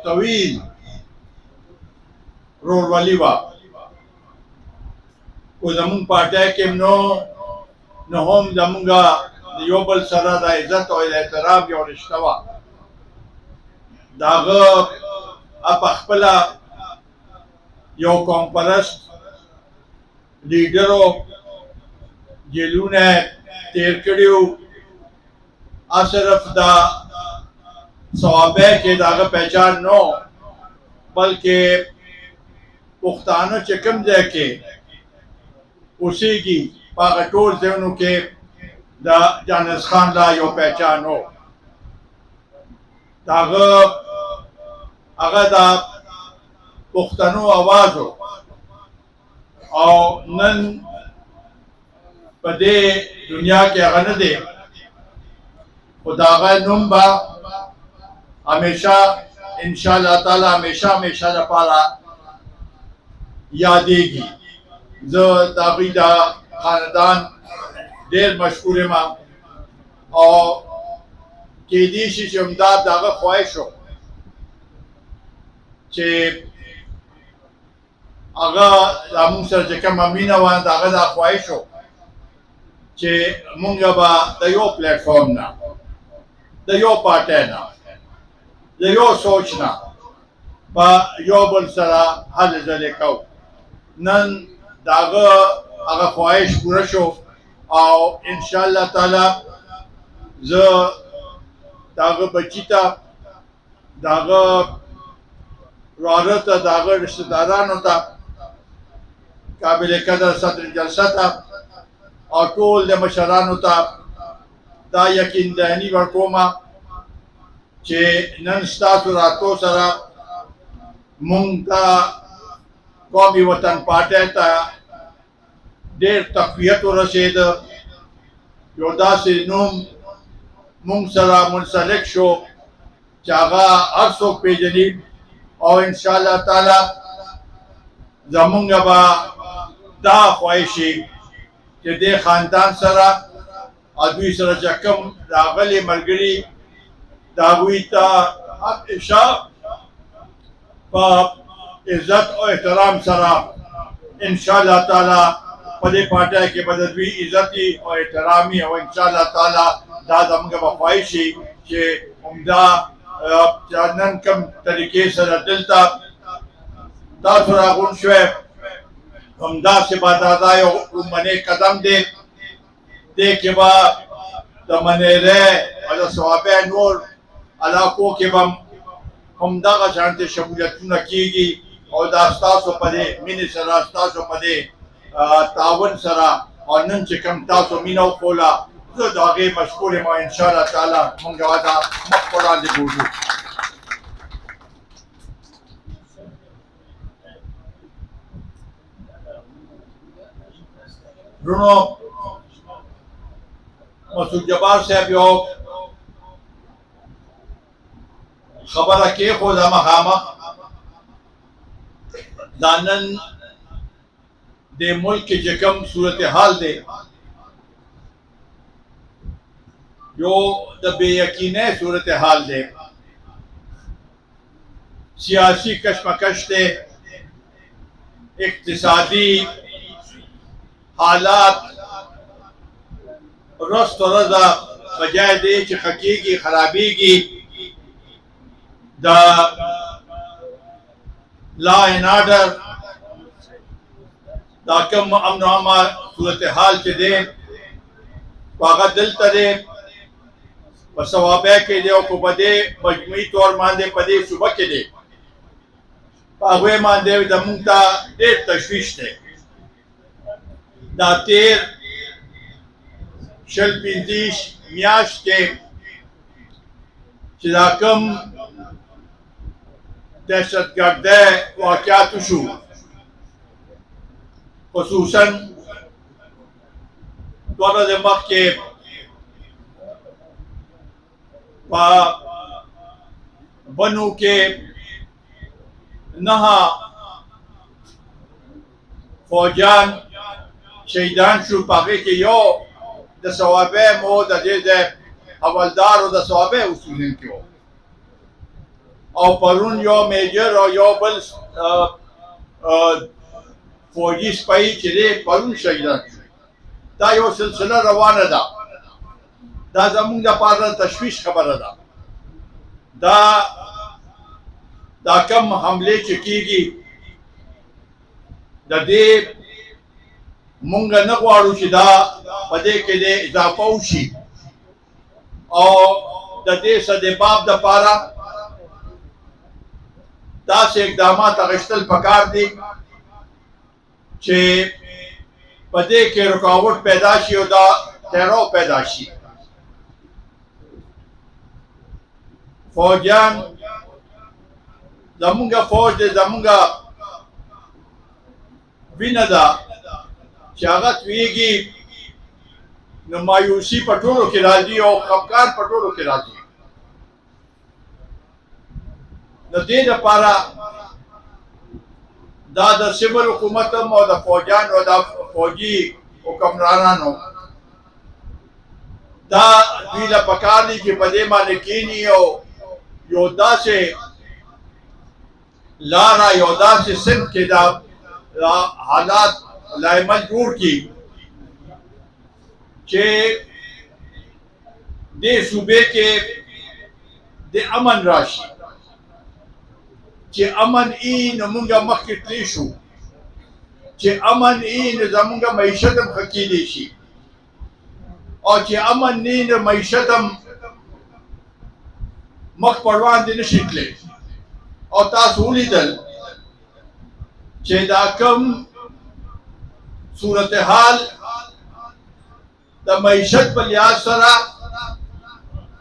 طویل رورولي وه خو زمونږ پارټۍ کې نو هم زمونږ د یو بل سره د عزت او د احترام یو رشته وه د هغه په خپله یو قوم پرست لیډرو جیلونه تیر کړي وو صرف د صوابه کې د هغه پہچان نو بلکې پښتانه چې کوم ځای کې اوسېږي په هغه ټول ځایونو کې د جانس خان لا یو پہچان و د هغه د پښتنو آواز و او نن په دې دنیا کې هغه نه دی خو د هغه نوم به همیشه انشاءالله تعالی همیشه لپاره یادېږي زه د هغوی د خاندان ډېر مشهور یم او کیدی شي چې همدا د هغه خواهش و چې هغه زموږ سره چې کومه مینه وه د هغه دا خواهش و چې مونږ به د یو پلیټفارم نه د یو پارټۍ نه د یو سوچ نه په یو بل سره هلې ځلې کوو نن د هغه خواهش پوره شو او انشاءالله تعالی زه د هغه بچي ته د هغه وراره ته د هغه رشتهدارانو ته قابل قدر صدر جلسه ته او ټول د مشرانو ته دا یقین دهني ورکومه چې نن ستاسو راتلو سره مونږ ته قومي وطن پارټۍ ته ډېر تقویت ورسېده یو داسې نوم مونږ سره منسلک شو چې هغه هر څوک پېژني او انشاءالله تعالی زمونږ به دا خواهش وي چې دې خاندان سره او دوی سره چې کوم راغلي ملګري د هغوی ته همیشه په عزت او احترام سره انشاءالله تعالی په دې پارټۍ کې به د دوی عزتي او احترامي او انشاءالله تعالی دا زموږ به خواهش وي چې همدا نن کوم طریقې سره دلته تاسو راغونډ شوئ همداسې به دا یو لومړنی قدم دی دې کې به د منیرې او د صوابۍ نور علاقو کې به همدغه شانتې شمولیتونه کېږي او دا ستاسو په دې مینې سره ستاسو په دې تعاون سره او نن چې کوم تاسو مینه وښوله زه د هغې مشکور یم او انشاءالله تعالی مونږ به دا مخ په وړاندې بوځو درنو مسعود جبار صاحب یو خبره کېښوده مخامخ دا نن د ملک کې چې کوم صورتحال دی یو د بې یقینۍ صورتحال دی سیاسی کشمکش دی اقتصادي حالات رست و رضا بجای دی چې ښه کېږي خرابېږي د لا این آرډر دا کوم امن و امان صورتحال چې دی هغه دلته دی په صوابۍ کې دی او په دې مجموعي طور باندې په دې صوبه کې دی په هغوی باندې زموږ ته ډېر تشویش دی دا تیر شل پنځه میاشتې چې دا کوم دهشتګردۍ واقعات وشو خصوصا دوه ورځې مخکې په بنو کې 9 فوجان شهیدان شو په هغې کې یو د صوابۍ مو د دې ځای حوالدار او د صوابۍ اوسېدونکی و او پرون یو میجر او یو بل فوجي سپای چې دی پرون شهیدان شو. دا یو سلسله روانه ده. دا زمونږ لپاره تشویش خبره ده. دا کم حملې چې کېږي د دې مونږ نه غواړو چې دا په دې کې د اضافه وشي او د دې سدباب دپاره داسې اقدامات اخیستل پکار دي چې په دې کې رکاوټ پیدا شي او دا تیرو پیدا شي. فوجیان زمونږ فوج دی، زمونږ وینه ده چې هغه تویږي نو مایوسي په ټولو کې راځي او خفګان په ټولو کې راځي. د دې لپاره دا د سیول حکومت او د فوجیانو او د فوجي حکمرانانو دا دوی له پکار دي چې په دې باندې کینی او یو داسې لاره یو داسې سمت کې دا حالات لایمن جوړ کړي چې دې صوبې کې د امن راشي. چې امن ای نو مونږ مخکې تللی شو، چې امن ای نو زمونږ معیشت هم ښه کیدی شي، او چې امن نه نو معیشت هم مخ پر وړاندې نشي تللی. او تاسو ولیدل چې دا کوم صورتحال د معیشت په لحاظ سره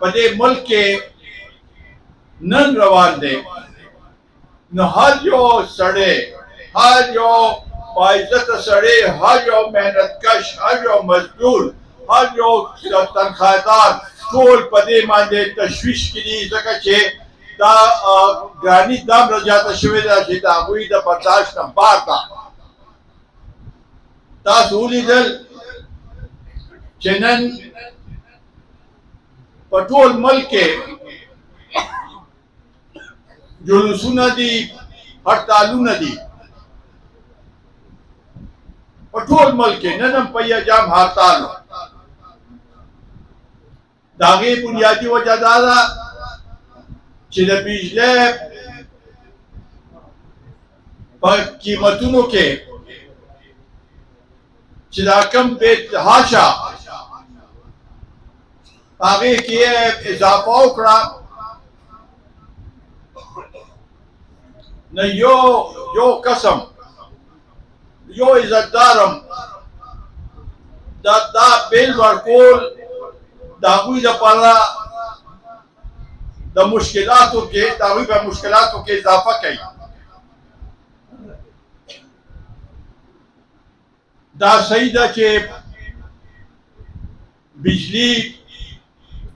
په دې ملک کې نن روان دی، نو هر یو سړی، هر یو باعزته سړی، هر یو محنتکش، هر یو مزدور، هر یو تنخواهدار ټول په دې باندې تشویش کې دي، ځکه چې دا ګراني دومره زیاته شوې ده چې د هغوی د برداشت نه بار ده. تاسو ولیدل چې نن په ټول ملک کې جلوسونه دي، هړتالونه دي په ټول ملک کې. نن هم په یجام هړتال و. د هغې بنیادي وجه دا ده چې د بجلۍ په قیمتونو کې چې دا کم بې تحاشه هغې کې یې اضافه وکړه. نو یو قسم یو عزتدارم دا بیل ورکول د هغوی لپاره د مشکلاتو کې د هغوی په مشکلاتو کې اضافه کوي. دا صحیح ده چې بجلی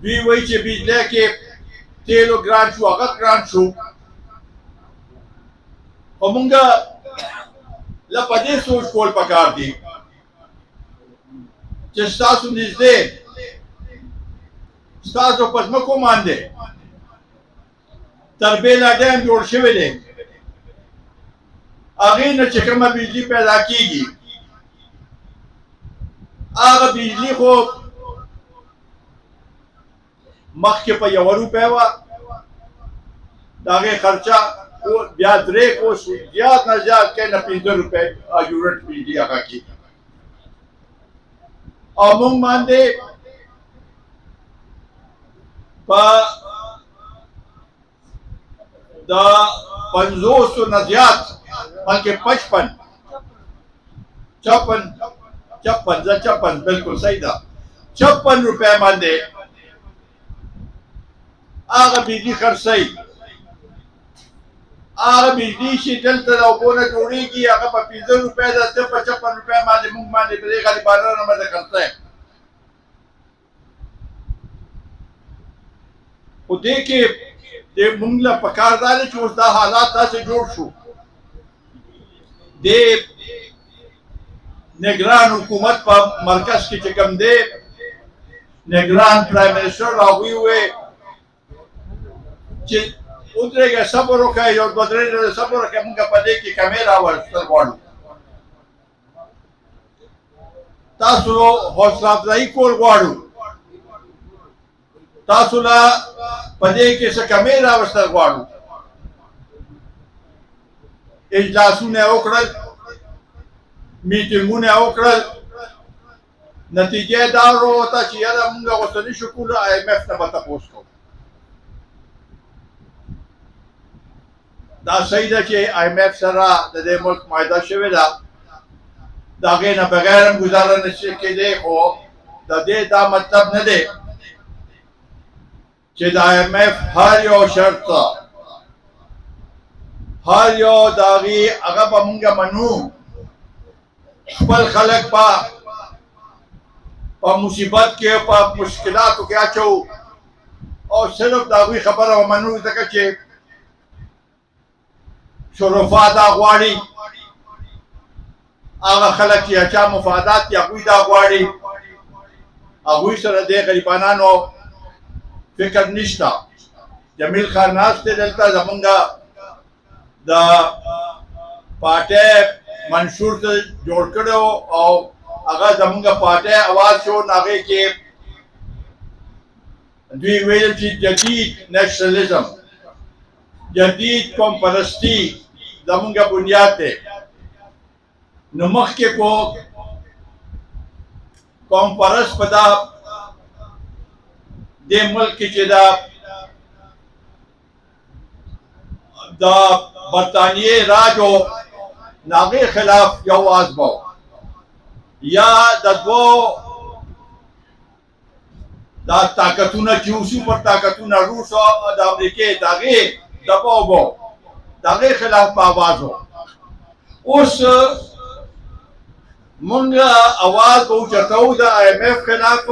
دوی وایي چې بجلی کې تیلو ګران شو، هغه ګران شو، خو مونږ له په دې سوچ کول پکار دي چې ستاسو نږدې ستاسو په ځمکو باندې تربیلا ډیم جوړ شوی دی، هغې نه چې کومه بجلي پیدا کېږي، هغه بجلي خو مخکې په 1 روپۍ وه، د هغې خرچه بیا 3 کو زیات نه زیات که نه 15 روپۍ یونټ بجلي هغه کېږي. او مونږ باندې په د 500 نه زیات بلکې 56 بالکل صحیح ده 56 روپۍ باندې هغه بجلي خرڅوي. هغه بجلي چې دلته د اوبو نه جوړېږي هغه په 15 روپۍ ده، ته په 56 روپۍ باندې مونږ باندې په دې غریبانو باندې خرڅوي. خو دې کې د مونږ له پکار دا دی چې اوس دا حالات داسې جوړ شو، د نگران حکومت په مرکز کې چې کوم دی، نگران پرایم منسټر هغوی وویل چې ودرېږه صبر وکړه یو دوه درې ورځې صبر وکړه موږ په دې کې کمې راوستل غواړو تاسو حوصله افزایي کول غواړو تاسو له په دې کې څه کمې راوستل غواړو اجلاسونه وکړل میټینګونه وکړل نتیجه دا وروته چې یاره موږ غوښتل نشو کولی IMF ته به تپوس کوو دا صحیح ده چې IMF سره د دې ملک معاهده شوې ده د هغې نه بغیر هم ګزاره نشي کېدی خو د دې دا مطلب نه دی چې د IMF هر یو شرط هر یو د هغې هغه به موږ منو خپل خلک په مصیبت کې په مشکلاتو کې اچو او صرف د هغوی خبره ومنو ځکه چې شرفا دا غواړي هغه خلک چې اچا مفادات دي هغوی دا غواړي هغوی سره د غریبانانو فکر نشته جمیل خان ناست دی دلته زمونږ د پارټۍ منشور ته جوړ کړی او هغه زمونږ پارټۍ اواز شو نو هغې کې دوی ویل چې جدید نیشنلزم جدید قوم پرستی زمونږ بنیاد دی نو مخکې کو قوم پرست په دې ملک کې چې د برطانیې راج و د هغې خلاف یو آواز به یا د دوو دا طاقتونه چې اوسي پر طاقتونه روس او د امریکې د هغې دباو به د هغې خلاف به آواز و اوس مونږ اواز به اوچتو د IMF خلاف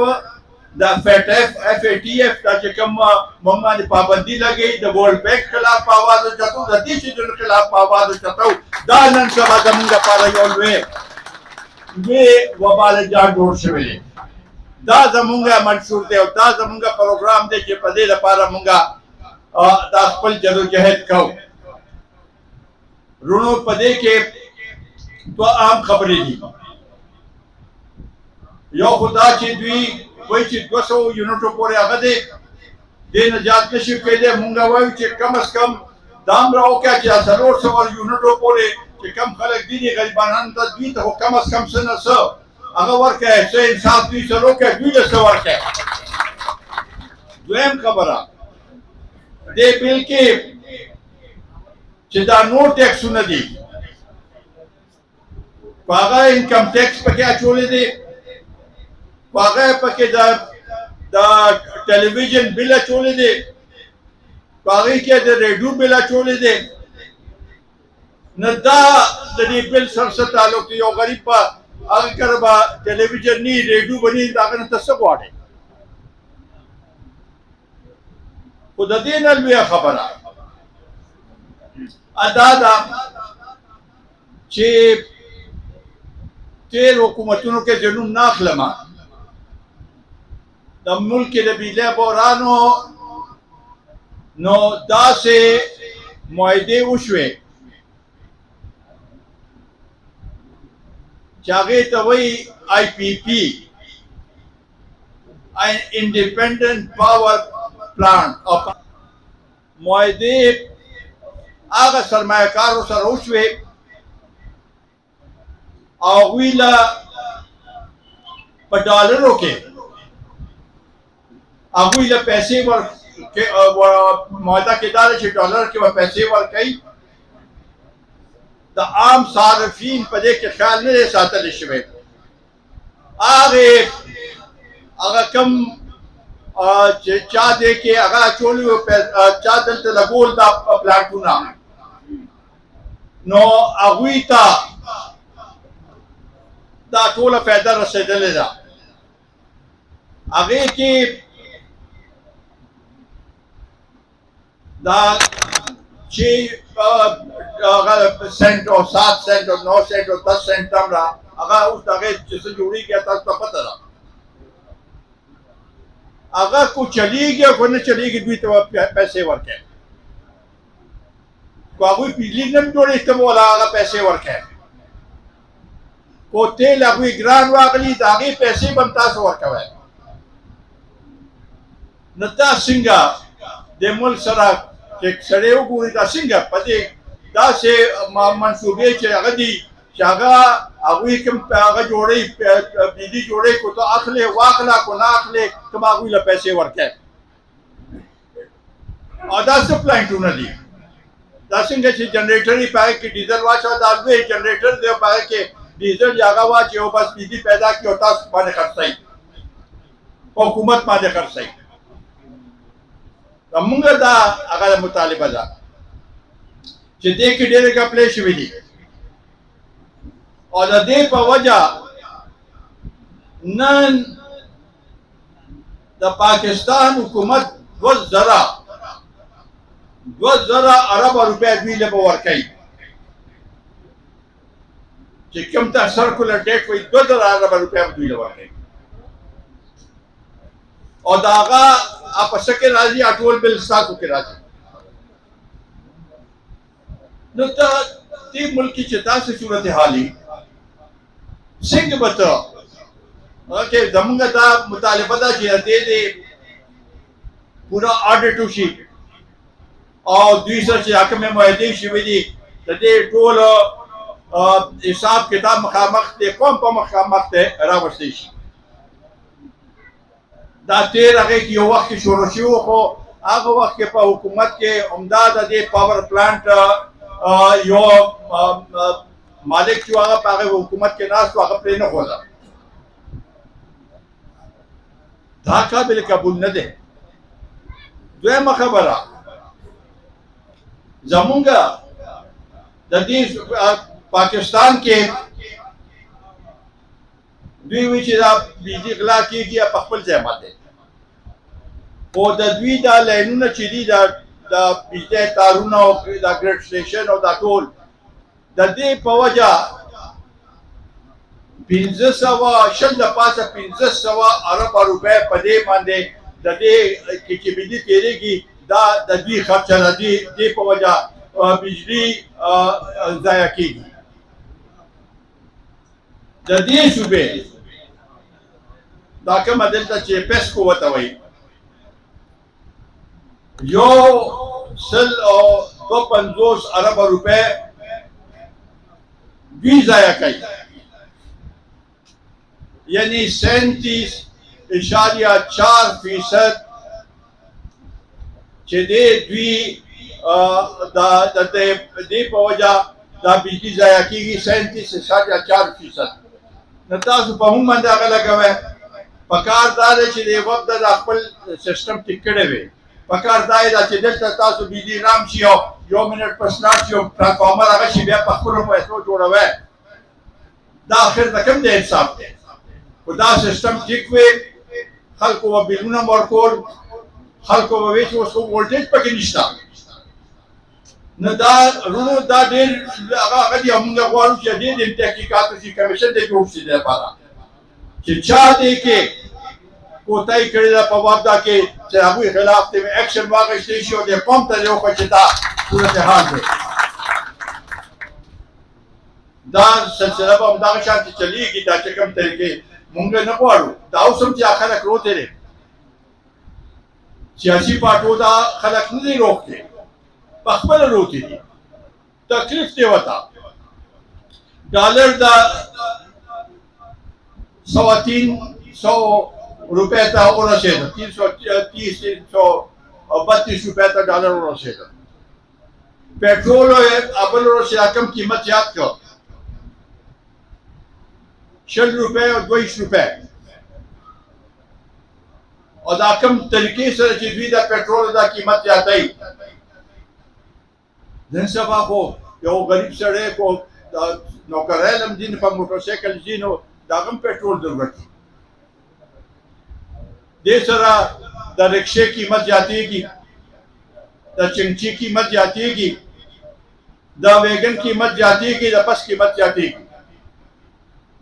د FATF دا چې کوم مونږ باندې پابندي لګوي د ورلډ بینک خلاف په اواز اوچتو د دې شیانو خلاف په اواز اوچتو دا نن سبا زموږ لپاره یو لوی وبال جان جوړ شوی دی دا زموږ منشور دی او دا زموږ پروګرام دی چې په دې لپاره مونږ دا خپل جدوجهد کوو رونو په دې کې دوه عام خبرې دي یو خدا چې دوی وایي چې 200 یونټو پورې هغه دی دې نه زیات نشي کېدی مونږ وایو چې کم از کم دا هم راوکړه چې 400 یونټو پورې چې کم خلک دي غریبانانو ته دوی ته خو کم از کم څه نه څه هغه ورکړئ څه انصاف دوی سره وکړئ دوی له څه ورکړئ دویم خبره دې بل کې چې دا نور ټیکسونه دي په هغه انکم ټیکس پکې اچولی دی په هغه پکې د ټلویزیون بل اچولی دی په هغې کې د ریډیو بل اچولی دی نه دا د دې بل سره څه تعلق دی یو غریب به هغه کره به ټلویزیون نه ریډیو به نه د هغه نه ته څه غواړې خو د دې نه لویه خبره دا ده چې تیر حکومتونو کې زه نوم نه اخلم د ملک د بیله بحرانو نو داسې معاهدې وشوې چې هغې ته وایي IPP انډیپینډنټ پاور پلانټ معاهدې هغه سرمایه کارو سره وشوې او هغوی له په ډالرو کې هغوی له پیسې معاهده کې دا ده چې ډالر کې به پیسې ورکوي د عام صارفین په دې کې خیال نه دی ساتلی شوی هغه کم چې چا دې کې هغه اچولی وو چا دلته لګول دا پلانټونه نو هغوی ته دا ټوله فایده رسېدلې ده هغې کې دا چې هغه سنټ او 7 سنټ او 9 سنټ او 10 سنټ هم را هغه اوس د هغې چې څه جوړېږي تاسو ته پته ده هغه کو چلیږي او که نه چلیږي دوی ته به پیسې ورکوي کو هغوی بجلي نه جوړوي ته به ولا هغه پیسې ورکوې کو تیل هغوی ګران راغلي د هغې پیسې به هم تاسو ورکوئ نو دا څنګه د ملک سره چې سړی وګوري دا څنګه په دې داسې منصوبې چې هغه دي چې هغه هغوی کوم هغه جوړوي بجلي جوړوي کو ته اخلې واخله کو نه اخلې کوم هغوی له پیسې ورکوې او دا څه پلانټونه دي دا څنګه چې جنریټر یې په هغې کې ډیزل واچوه دا لوی جنریټر دی او په هغې کې ډیزل یې هغه واچوي او بس بجلي پیدا کړي او تاسو باندې خرڅوي په حکومت باندې خرڅوي زمونږ دا هغه مطالبه ده چې دې کې ډېرې ګپلې شوي دي او د دې په وجه نن د پاکستان حکومت 2,000 ارب روپے دوی له به ورکوي چې کوم ته سرکولر ډیټ وایي 2,000 ارب روپے به دوی له ورکوي او د هغه په څه کې راځي ټول بل ستاسو کې راځي نو ته دې ملک کې چې داسې صورتحالي څنګه به ته چې زمونږ دا مطالبه ده چې دې پورا آډټ وشي او دوی سره چې کومې معاهدې شوي دي د دې ټول حساب کتاب مخامخ دی قوم په مخامخ دی راوستلی شي دا تیر هغې کې یو وخت کې شروع شوي وو خو هغه وخت کې په حکومت کې عمده د دې پاور پلانټ یو مالک چې هغه په هغې حکومت کې ناست و هغه پرې نه ښوده دا قابل قبول نه دی دویمه خبره زمونږ د دې پاکستان کې دوی وایي چې دا بجلي غلا کېږي په خپل ځای باندې خو د دوی دا لاینونه چې دي د بجلي تارونه او د ګریډ سټیشن او دا ټول د دې په وجه 1500 شل د پاسه 1500 ارب روپے په دې باندې د دې کې چې بجلي تېرېږي دا د دوی خرچه د دې په وجه بجلي ضایع کېږي د دې صوبې دا کومه دلته چې پیسکو ورته وایي 150 ارب روپے دوی ضایع کوي یعنی 37.4% چې دوی د دې په وجه دا بجلي ضایع کېږي 37.4%. نو تاسو په موږ باندې هغه لګوئ پکار دا دی چې د وخت د خپل سیسټم ټیک کړی وي پکار دا دی چې دلته تاسو بجلي رام شي او یو منټ پس لاړ شي او ټرانسفارمر هغه شي بیا په خپلو پیسو جوړوئ دا آخر د کوم دی انصاف دی خو دا سیسټم ټیک وي خلکو به بیلونه ورکول خلکو به وایي چې اوس خو وولټیج پکې نشته نو دا رونو دا ډېر هغه دي موږ غواړو چې ډېر تحقیقاتو چې کمیشن دی جوړ شي د لپاره چې چا دې کې کوتاهي کړې ده په واقعه کې چې هغوی خلاف دې ایکشن واخیستی شي او دې قوم ته دې وښیي چې دا صورتحال دی دا سلسله به همدغه شانتې چلیږي دا چې کوم طریقې موږ نه غواړو دا اوس هم چې خلک روتې دی سیاسي پارټو دا خلک نه دي روکې په خپله روتې دي تکلیف دی ورته ډالر دا 300 روپے ته ورسېده 332 روپے ته ډالر ورسېده پټرول بل ورسېده کم قیمت یاد کړ 60 روپے او 22 روپے او دا کم طریقې سره چې دوی د پټرول دا قیمت زیاتوي نن سبا خو یو غریب سړی کو نوکرۍ لم ځي په موټرسایکل ځي نو د هغه هم پټرول ضرورت دی دې سره د رکشې قیمت زیاتېږي د چمچي قیمت زیاتېږي د ویګن قیمت زیاتېږي د بس قیمت زیاتېږي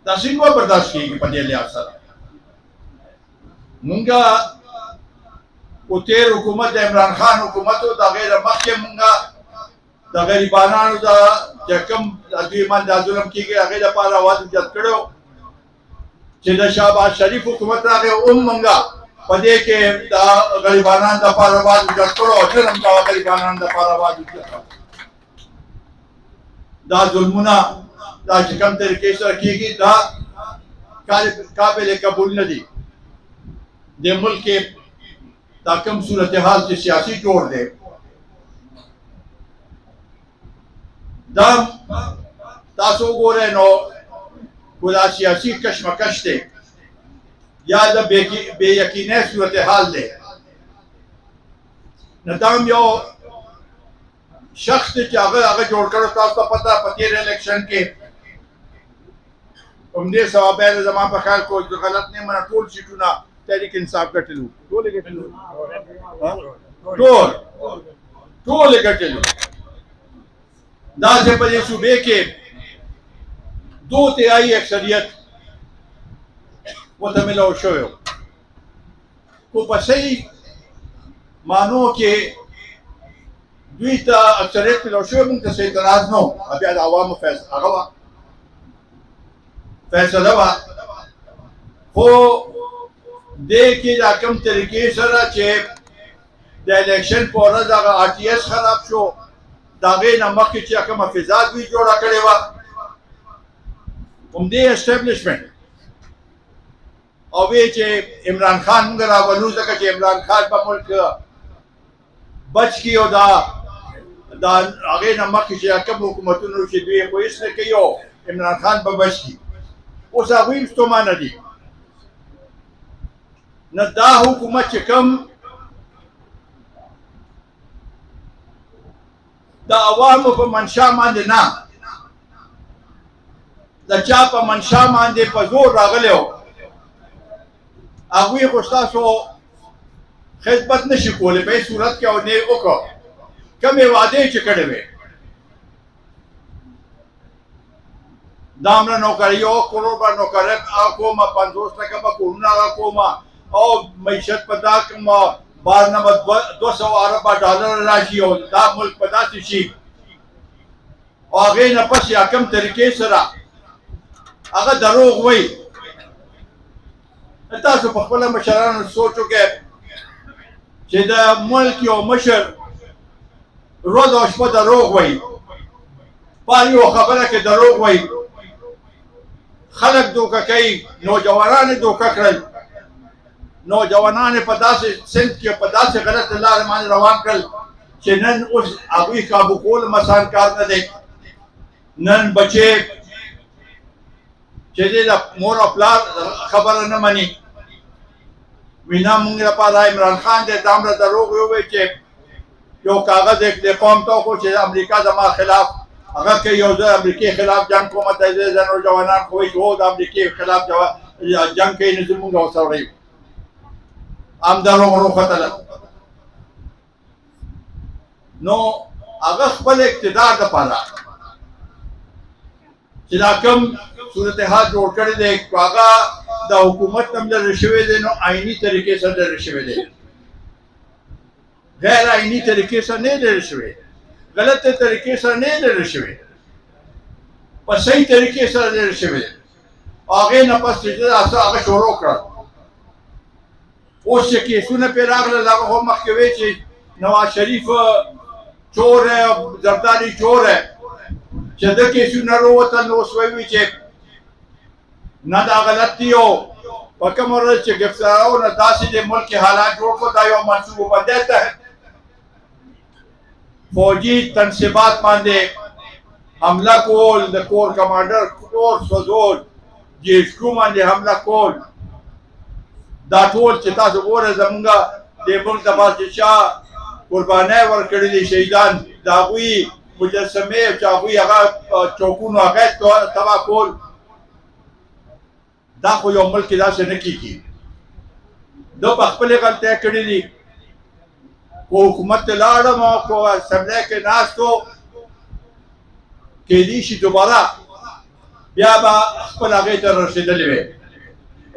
دا څنګه برداشت کېږي په دې لحاظ سره مونږه او تیر حکومت د عمران خان حکومت او د غیر مخکې مونږه د غریبانو د چې کوم دوی باندې ظلم کېږي هغې دپاره اواز اوچت کړی و چې د شهباز شریف حکومت راغی هم مونږه په دې کې د غریبانو دپاره اواز اوچت کړو او نن هم د غریبانو دپاره اواز اوچت کړو. دا ظلمونه دا چې کوم طریقې سره کېږي دا قابل قبول نه دي. د ملک دا کوم صورتحال چې سیاسي جوړ دی دا تاسو وګورئ نو خو دا سیاسي کشمکش دی یا د بې یقینۍ صورتحال دی. نو دا هم یو شخص دی چې هغه جوړ کړو. تاسو ته پته په تېر الیکشن کې همدې صوابۍ زما په خیال کو غلط نه منه ټول سیټونه تحریک انصاف ګټلو. ټول ګټلو. داسې په دې صوبې کې 2/3 اکثریت ورته میلاو شوی و. خو په صحیح معنو کې دوی ته اکثریت میلاو شوی، موږ ته څه اعتراض نه و. بیا د عوامو هغه وه فیصله وه. خو دې کې دا کوم طریقې سره چې د الیکشن په ورځ هغه RTS خراب شو، د هغې نه مخکې چې کومه فضا دوی جوړه کړې وه همدې اسټبلیشمنټ او وی چې عمران خان موږ راولو ځکه چې عمران خان په ملک بچ کي او دا هغې نه مخکې چې کوم حکومتونه چې دوی خو هېڅ نه کوي او عمران خان به بچ کي. اوس هغوی هم ستومانه دي. نه دا حکومت چې کوم د عوامو په منشا باندې نه د چا په منشا باندې په زور راغلی و هغوی خو ستاسو خدمت نشي کولی په هېڅ صورت کې او نه یې وکړه. کومې وعدې چې کړې وې دا مړه نوکري 1 کروڑ به نوکري کومه 50 ټکه به کورونه کومه او معیشت په دا کوم 200 ارب ډالر راشي او دا ملک په داسې شي او هغې نه پس یا کوم طریقې سره هغه دروغ وایي. تاسو په خپله مشرانو سوچ وکړئ چې د ملک یو مشر روز او شپه دروغ وایي، په هر یو خبره کې دروغ وایي، خلک دوکه کوي، نوجوانان یې دوکه کړل، نوجوانان په داسې سمت کې په داسې غلطه لارې باندې روان کړل چې نن اوس هغوی کابو کول هم اسان کار نه دی. نن بچې چې دی د مور او پلار خبره نه مني. وینا موږ لپاره عمران خان دی دا مړه دروغ ووایي چې یو کاغذ د قوم ته وښو چې امریکا زما خلاف هغه کوي، یو زه امریکې خلاف جنګ کوم ته زه نوجوانان خو وایي چې هو د امریکې خلاف جنګ کوي نو زموږ ورسره وایو هم دروغ وختله. نو هغه خپل اقتدار دپاره چې دا کوم صورتحال جوړ کړی دی هغه د حکومت هم لرې شوی دی، نو آئیني طریقې سره لرې شوی دی، غیر آئیني طریقې سره نه لرې شوی، غلطه طریقې سره نه لرې شوی، په صحیح طریقې سره لرې شوی دی. هغې نه پس چې هغه شروع کړل. اوس چې کیسونه پرې راغلل هغه خو مخکې وی چې نواز شریف چور ہے زرداری چور ہے چې د کیسونه راووتل نو اوس وایي چې نه دا غلط دي او په کومه ورځ چې ګرفتارونه داسې د ملک حالات جوړ کړو دا یو منصوبه بندۍ تحت فوجي تنصیبات باندې حمله کول، د کور کمانډر کور سوځول، جیسکو باندې حمله کول، دا ټول چې تاسو ګورئ زمونږ د ملک د بادشاه قربانۍ ورکړي دي شهیدان د هغوی مجسمې چې هغوی هغه چوکونو هغه تباه کول. دا خو یو ملک کې داسې نه کېږي. ده په خپلې غلطۍ کړي دي. کو حکومت ته لاړم او کو اسمبلی کې ناست و کیدای شي دوباره بیا به خپل هغې ته رسېدلې وی.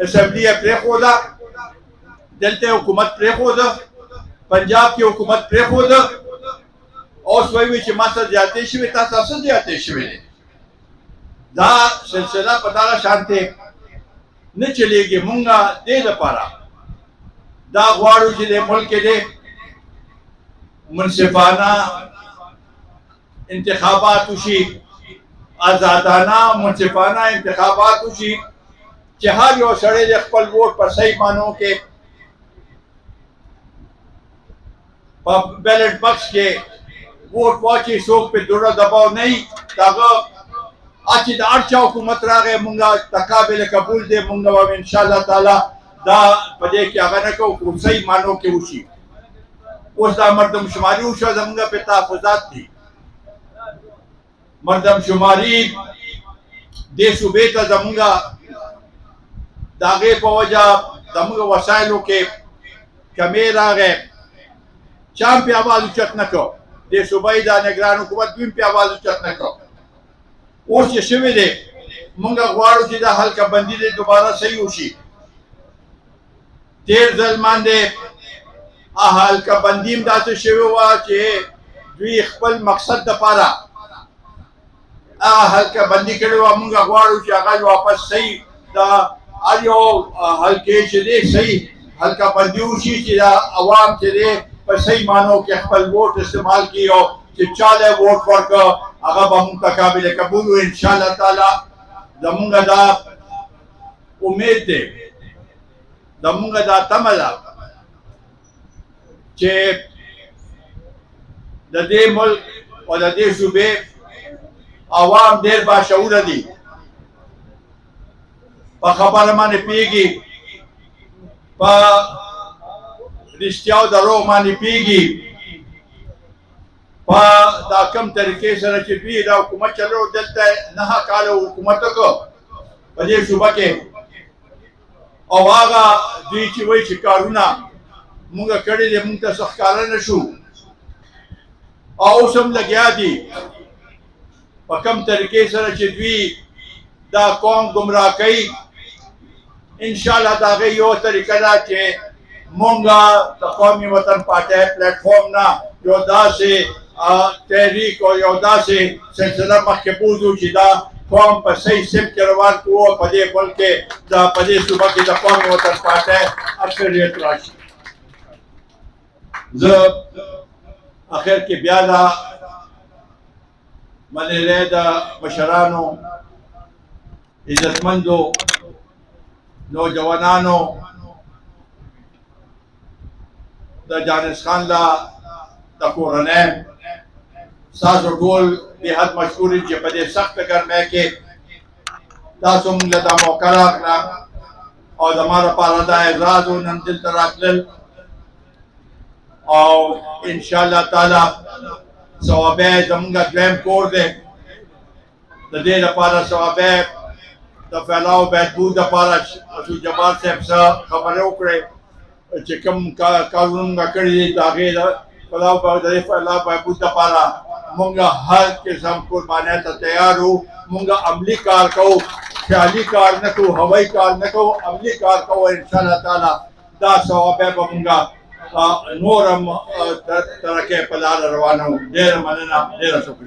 اسمبلی یې پرېښوده، دلته حکومت پرېښوده، پنجاب کې حکومت پرېښوده اوس وایي چې ما ته زیاتې شوې تاسو څه زیاتې شوې دي دا سلسله په دغه شانتې نه چلېږي مونږ دې لپاره دا غواړو چې د ملک کې د منصفانه انتخابات وشي آزادانه منصفانه انتخابات وشي چې هر یو سړی د خپل ووټ په صحیح معنو کې په بیلټ بکس کې ووټ واچي څوک پې دوړه دباو نه وي دغه چې د هر چا حکومت راغی مونږ تقابل قبول دی مونږ به انشاءالله تعالی دا په دې کې هغه نه کوو خو صحیح معنو کې وشي اوس دا مردم شماري وشوه زمونږ پې تحفظات دي مردم شماري دې صوبې ته زمونږ د هغې په وجه زمونږ وسایلو کې کمې راغی چا هم پې اواز اوچت نه کړ دې صوبایي دا نګران حکومت دوی هم پې اواز اوچت نه کړ اوس چې شوی دی مونږ غواړو چې دا حلقه بندي دی دوباره صحیح وشي تېر ځل باندې حلقه بندي هم داسې شوې وه چې دوی خپل مقصد دپاره هغه حلقه بندي کړې وه مونږ غواړو چې هغه واپس صحیح دا هر یو حلقې چې دی صحیح حلقه بندي وشي چې دا عوام چې دی په صحیح معنو کې خپل ووټ استعمال کړي او چې چا له ووټ ورکړه هغه به مونږ ته قابل قبول وي انشاءالله تعالی زمونږ دا امید دی زمونږ دا تمه ده چې د دې ملک او د دې صوبې عوام ډېر باشعوره دي په خبره باندې پوهېږي په رښتیا او دروغ باندې پوهېږي په دا کم طریقې سره چې دوی دا حکومت چلو دلته 9 کاله حکومت وکړ په دې صوبه کې او هغه دوی چې وایي چې کارونه مونږ کړي دي مونږ ته څه ښکاره نه شو او اوس هم لګیا دي په کم طریقې سره چې دوی دا قوم ګمراه کوي انشاءالله د هغې یو طریقه ده چې مونږ د قومي وطن پارټۍ پلیټ فارم نه یو داسې تحریک او یو داسې سلسله مخکې بوځو چې دا قوم په صحیح سمت کې روان کړو په دې ملک کې په دې صوبه کې د قومي وطن پارټۍ اکثریت راشي زه اخر کې بیا دا منېری د مشرانو عزتمندو نوجوانانو د جانس خان لا د کورنۍ ستاسو ټول بېحد مشکور یم چې په دې سخته ګرمۍ کې تاسو موږ له دا موقع راکړه او زما لپاره دا اعزاز و نن دلته راتلل او انشاءالله تعالی ثوابی زمونږ دویم کور دی د دې لپاره ثوابی د فلاح او بهبود لپاره رسول جبار صاحب څه خبرې وکړې چې کوم کارونه موږ کړي دي د هغې د فلاح او بهبود لپاره مونږ هر قسم قربانۍ ته تیار وو مونږ عملي کار کوو خیالي کار نه کوو هوایي کار نه کوو عملي کار کوو انشاءالله تعالی دا ثوابی به مونږ نور هم ترقۍ په لاره روانوو ډېره مننه ډېره شکریه